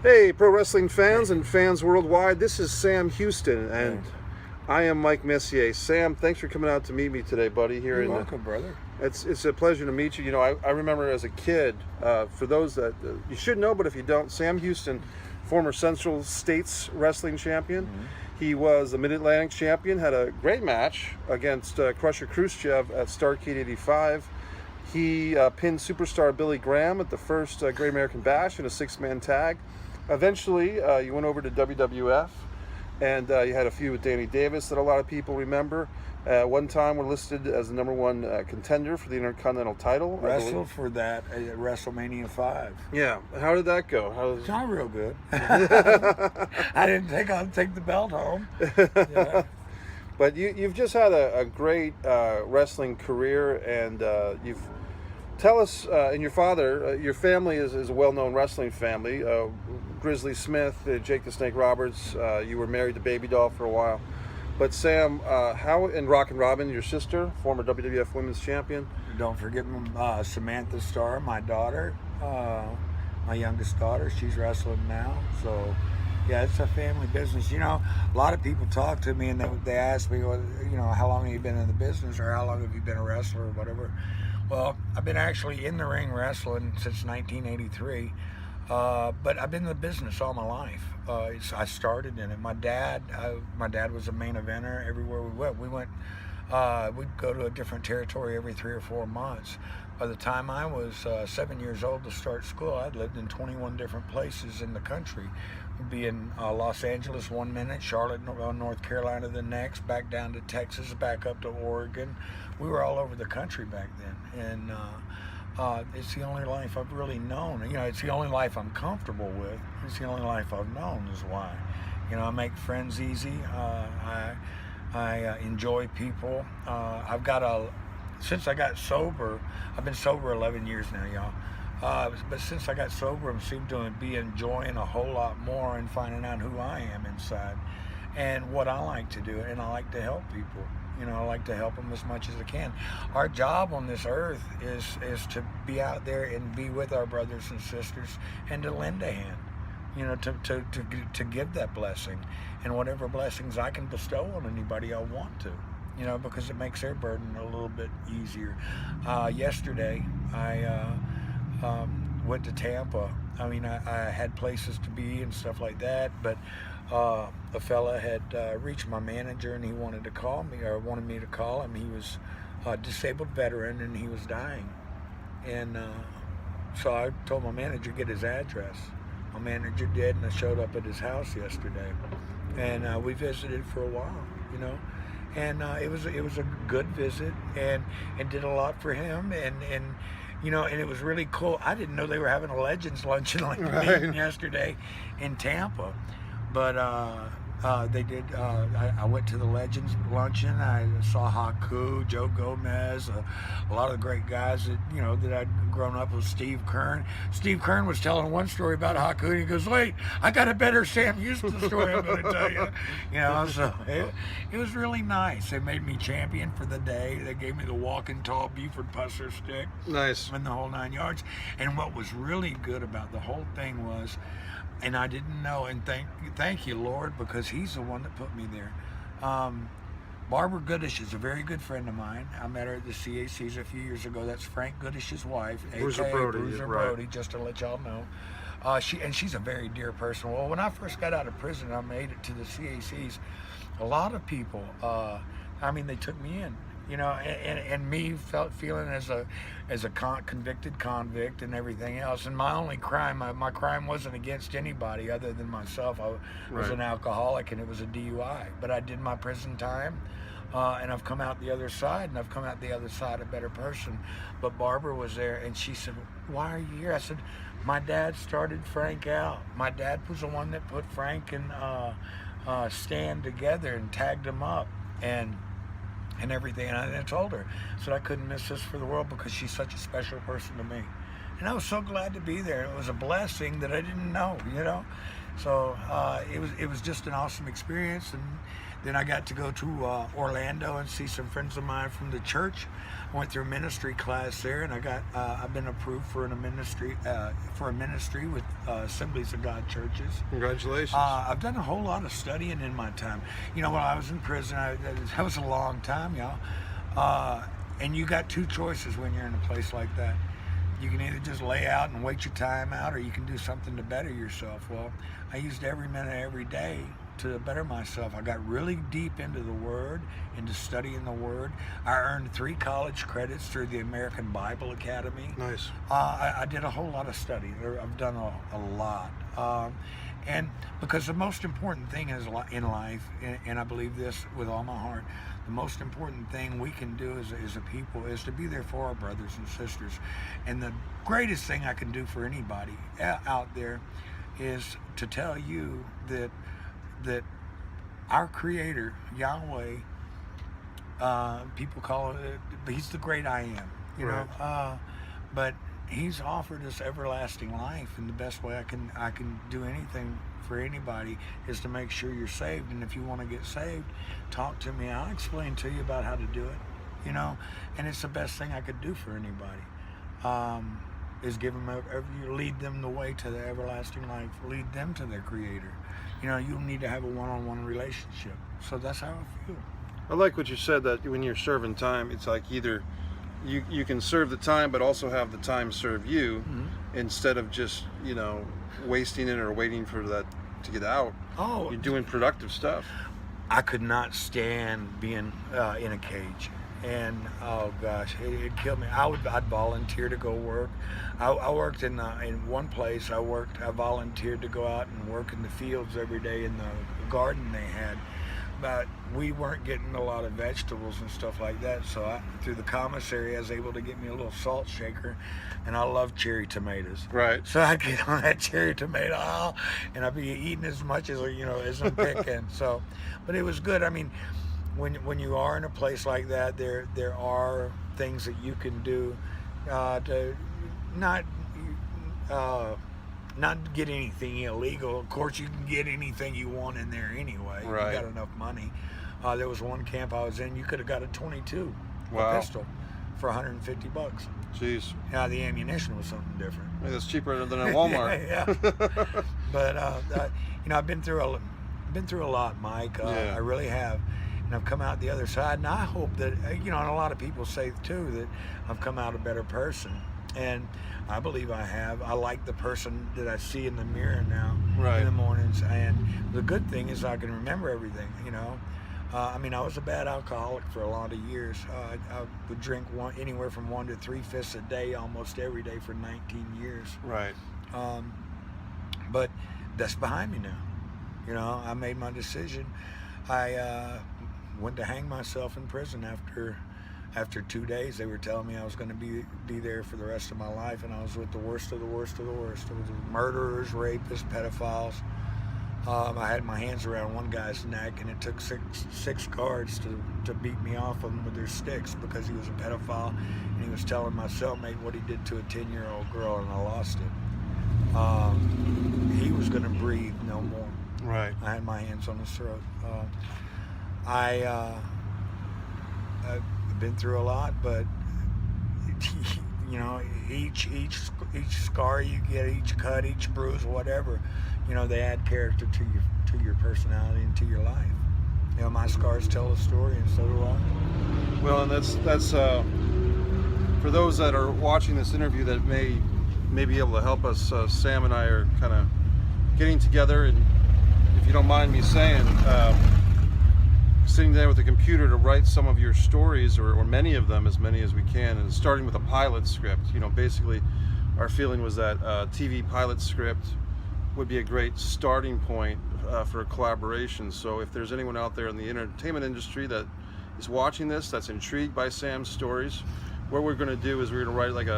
Hey, pro wrestling fans and fans worldwide, this is Sam Houston, and I am Mike Messier. Sam, thanks for coming out to meet me today, buddy. You're welcome, brother. It's a pleasure to meet you. You know, I remember as a kid, for those that you should know, but if you don't, Sam Houston, former Central States wrestling champion. He was the Mid-Atlantic champion, had a great match against Crusher Khrushchev at Starrcade 85. He pinned superstar Billy Graham at the first Great American Bash in a six-man tag. Eventually, you went over to WWF, and you had a feud with Danny Davis that a lot of people remember. One time, we're listed as the number 1 contender for the Intercontinental title. Wrestled for that at WrestleMania 5. Yeah, how did that go? It's not real good. I didn't take the belt home. Yeah. But you've just had a great wrestling career, and you've tell us. And your father, your family is a well-known wrestling family. Grizzly Smith, Jake the Snake Roberts. You were married to Baby Doll for a while. But Sam, and Rockin' Robin, your sister, former WWF Women's Champion. Don't forget Samantha Starr, my daughter, my youngest daughter. She's wrestling now. So, yeah, it's a family business. You know, a lot of people talk to me and they ask me, well, you know, how long have you been in the business, or how long have you been a wrestler, or whatever. Well, I've been actually in the ring wrestling since 1983. But I've been in the business all my life. I started in it. My dad was a main eventer everywhere we went. We'd go to a different territory every 3 or 4 months. By the time I was 7 years old to start school, I'd lived in 21 different places in the country. We'd be in Los Angeles 1 minute, Charlotte, North Carolina the next, back down to Texas, back up to Oregon. We were all over the country back then, and it's the only life I've really known. You know, it's the only life I'm comfortable with. It's the only life I've known is why. You know, I make friends easy. I enjoy people. Since I got sober, I've been sober 11 years now, y'all. But since I got sober, I seem to be enjoying a whole lot more and finding out who I am inside and what I like to do. And I like to help people. You know, I like to help them as much as I can. Our job on this earth is to be out there and be with our brothers and sisters and to lend a hand, you know, to give that blessing, and whatever blessings I can bestow on anybody I want to, you know, because it makes their burden a little bit easier. Yesterday, I went to Tampa. I mean, I had places to be and stuff like that, but a fella had reached my manager and he wanted to call me, or wanted me to call him. He was a disabled veteran and he was dying. And so I told my manager to get his address. My manager did, and I showed up at his house yesterday. And we visited for a while, you know. And it was a good visit, and did a lot for him, and you know, and it was really cool. I didn't know they were having a Legends luncheon like me yesterday in Tampa. But they did. I went to the Legends luncheon. I saw Haku, Joe Gomez, a lot of the great guys that, you know, that I'd grown up with. Steve Kern. Steve Kern was telling one story about Haku, and he goes, "Wait, I got a better Sam Houston story I'm going to tell you." You know, so it was really nice. They made me champion for the day. They gave me the walking tall Buford Pusser stick. Nice. And the whole 9 yards. And what was really good about the whole thing was, and I didn't know, and thank you, Lord, because he's the one that put me there. Barbara Goodish is a very good friend of mine. I met her at the CACs a few years ago. That's Frank Goodish's wife, Bruiser a.k.a. Brody, Bruiser right. Brody, just to let y'all know. She's a very dear person. Well, when I first got out of prison, I made it to the CACs. A lot of people, they took me in. You know, and me feeling as a convicted convict and everything else. And my only crime, my crime wasn't against anybody other than myself. I was an alcoholic, and it was a DUI. But I did my prison time, and I've come out the other side, and I've come out the other side a better person. But Barbara was there, and she said, "Why are you here?" I said, "My dad started Frank out. My dad was the one that put Frank and Stan together and tagged them up, and everything." And I told her, I said, I couldn't miss this for the world, because she's such a special person to me. and I was so glad to be there. It was a blessing that I didn't know, you know. So it was just an awesome experience. And then I got to go to Orlando and see some friends of mine from the church. I went through a ministry class there, and I've been approved for a ministry with Assemblies of God churches. Congratulations. I've done a whole lot of studying in my time. You know, when I was in prison, that was a long time, y'all. And you got two choices when you're in a place like that. You can either just lay out and wait your time out, or you can do something to better yourself. Well, I used every minute, every day to better myself. I got really deep into the Word, into studying the Word. I earned 3 college credits through the American Bible Academy. Nice. I did a whole lot of study. I've done a lot. And because the most important thing is in life, and I believe this with all my heart, the most important thing we can do as a people is to be there for our brothers and sisters. And the greatest thing I can do for anybody out there is to tell you that our Creator, Yahweh, people call it, He's the great I am, you know. But He's offered us everlasting life, and the best way I can do anything for anybody is to make sure you're saved. And if you want to get saved, talk to me. I'll explain to you about how to do it, you know. And it's the best thing I could do for anybody, is give them lead them the way to the everlasting life, lead them to their Creator. You know, you need to have a one-on-one relationship. So that's how I feel. I like what you said, that when you're serving time, it's like either you can serve the time, but also have the time serve you, instead of just, you know, wasting it or waiting for that to get out. Oh, you're doing productive stuff. I could not stand being in a cage, and oh gosh, it killed me. I'd volunteer to go work. I worked in one place. I volunteered to go out and work in the fields every day in the garden they had. But we weren't getting a lot of vegetables and stuff like that, so through the commissary I was able to get me a little salt shaker, and I love cherry tomatoes. Right. So I'd get on that cherry tomato aisle, and I'd be eating as much as, you know, as I'm picking. So, but it was good. I mean, when you are in a place like that, there are things that you can do to not get anything illegal. Of course, you can get anything you want in there anyway. Right. You got enough money. There was one camp I was in, you could have got a .22, wow, a pistol, for $150. Jeez. Now the ammunition was something different. Hey, that's cheaper than at Walmart. Yeah. But you know, I've been through a lot, Mike. Yeah. I really have. And I've come out the other side, and I hope that, you know, and a lot of people say too that I've come out a better person. And I believe I have. I like the person that I see in the mirror now, Right, in the mornings. And the good thing is I can remember everything, you know. I mean, I was a bad alcoholic for a lot of years. I would drink anywhere from 1 to 3 fists a day, almost every day for 19 years. right. But that's behind me now. You know, I made my decision. I went to hang myself in prison after 2 days. They were telling me I was going to be there for the rest of my life, and I was with the worst of the worst of the worst. It was murderers, rapists, pedophiles. I had my hands around one guy's neck, and it took six guards to beat me off of him with their sticks because he was a pedophile, and he was telling my cellmate what he did to a 10-year-old girl, and I lost it. He was going to breathe no more. Right. I had my hands on his throat. I've been through a lot, but you know, each scar you get, each cut, each bruise, whatever, you know, they add character to your personality and to your life. You know, my scars tell a story, and so do I. Well, and that's for those that are watching this interview that may be able to help us. Sam and I are kind of getting together, and if you don't mind me saying, sitting there with a computer to write some of your stories, or many of them, as many as we can, and starting with a pilot script. You know, basically our feeling was that TV pilot script would be a great starting point for a collaboration. So if there's anyone out there in the entertainment industry that is watching this, that's intrigued by Sam's stories, what we're going to do is we're going to write like a